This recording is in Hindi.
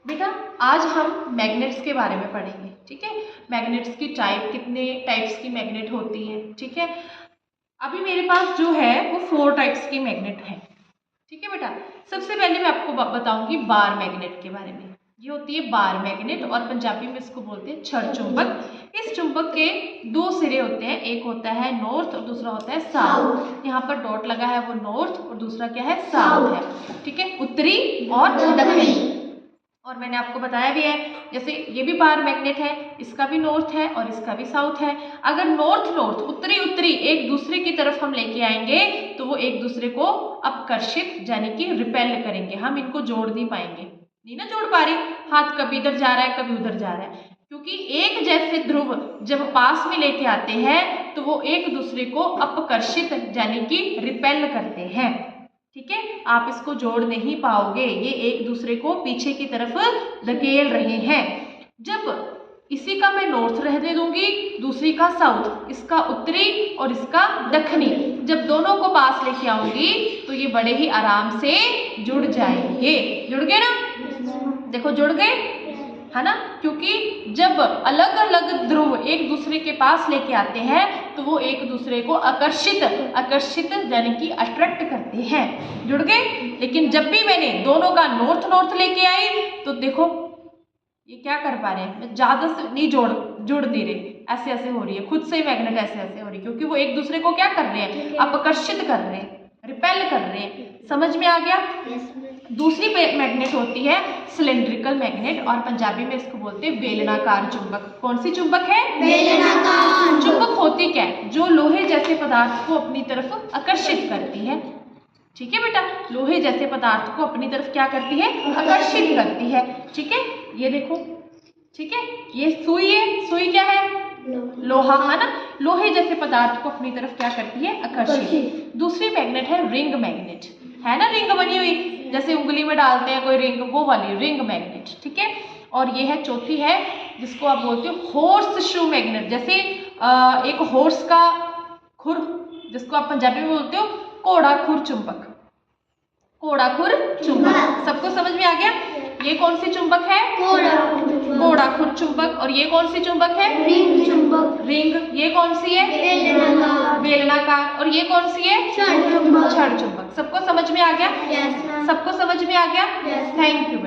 बेटा आज हम मैग्नेट्स के बारे में पढ़ेंगे, ठीक है। मैग्नेट्स की कितने टाइप्स की मैग्नेट होती है, ठीक है। अभी मेरे पास जो है वो 4 टाइप्स की मैग्नेट है, ठीक है बेटा। सबसे पहले मैं आपको बताऊंगी बार मैग्नेट के बारे में। ये होती है बार मैग्नेट और पंजाबी में इसको बोलते हैं छड़ चुंबक। इस चुंबक के 2 सिरे होते हैं, एक होता है नॉर्थ और दूसरा होता है साउथ। यहाँ पर डॉट लगा है वो नॉर्थ और दूसरा क्या है, साउथ है, ठीक है, उत्तरी और दक्षिणी। और मैंने आपको बताया भी है, जैसे ये भी बार मैग्नेट है, इसका भी नॉर्थ है और इसका भी साउथ है। अगर नॉर्थ नॉर्थ उत्तरी उत्तरी एक दूसरे की तरफ हम लेके आएंगे तो वो एक दूसरे को अपकर्षित यानी कि रिपेल करेंगे, हम इनको जोड़ नहीं पाएंगे, नहीं ना जोड़ पा रही, हाथ कभी इधर जा रहा है कभी उधर जा रहा है, क्योंकि एक जैसे ध्रुव जब पास में लेके आते हैं तो वो एक दूसरे को अपकर्षित यानी कि रिपेल करते हैं, ठीक है। आप इसको जोड़ नहीं पाओगे, ये एक दूसरे को पीछे की तरफ धकेल रहे हैं। जब इसी का मैं नॉर्थ रहने दूंगी, दूसरी का साउथ, इसका उत्तरी और इसका दक्षिणी, जब दोनों को पास लेके आऊंगी तो ये बड़े ही आराम से जुड़ जाएंगे। जुड़ गए ना, देखो जुड़ गए, है ना, क्योंकि जब अलग अलग ध्रुव एक दूसरे के पास लेके आते हैं तो वो एक दूसरे को आकर्षित यानी कि अट्रैक्ट करते हैं। जुड़ गए। लेकिन जब भी मैंने दोनों का नॉर्थ नॉर्थ लेके आई तो देखो ये क्या कर पा रहे हैं, मैं ज्यादा से नहीं जुड़ नहीं रही, ऐसे ऐसे हो रही है, खुद से ही मैग्नेट ऐसे ऐसे हो रही है, क्योंकि वो एक दूसरे को क्या कर रहे हैं, अपकर्षित कर रहे हैं, रिपेल कर रहे हैं। समझ में आ गया। दूसरी मैग्नेट होती है सिलेंड्रिकल मैग्नेट और पंजाबी में इसको बोलते हैं बेलनाकार चुंबक। कौन सी चुंबक है, बेलनाकार चुंबक। होती क्या है, जो लोहे जैसे पदार्थ को अपनी तरफ आकर्षित करती है, ठीक है बेटा, लोहे जैसे पदार्थ को अपनी तरफ क्या करती है, आकर्षित करती है, ठीक है। ये देखो, ठीक है, ये सुई है, सुई क्या है, लोहा, है ना, लोहे जैसे पदार्थ को अपनी तरफ क्या करती है, आकर्षित। दूसरी मैग्नेट है रिंग मैग्नेट, है ना, रिंग बनी हुई जैसे उंगली में डालते हैं कोई रिंग, वो वाली रिंग मैग्नेट, ठीक है। और ये है चौथी है जिसको आप बोलते हो हॉर्स शू मैग्नेट, जैसे एक हॉर्स का खुर, जिसको आप पंजाबी में बोलते हो घोड़ा खुर चुंबक, घोड़ा खुर चुंबक। सबको समझ में आ गया। ये कौन सी चुंबक है, घोड़ा खुर चुंबक। और ये कौन सी चुंबक है, रिंग चुंबक, रिंग। ये कौन सी है, बेलनाकार। और ये कौन सी है, छड़ चुंबक। सबको समझ में आ गया, सबको समझ में आ गया। Thank you.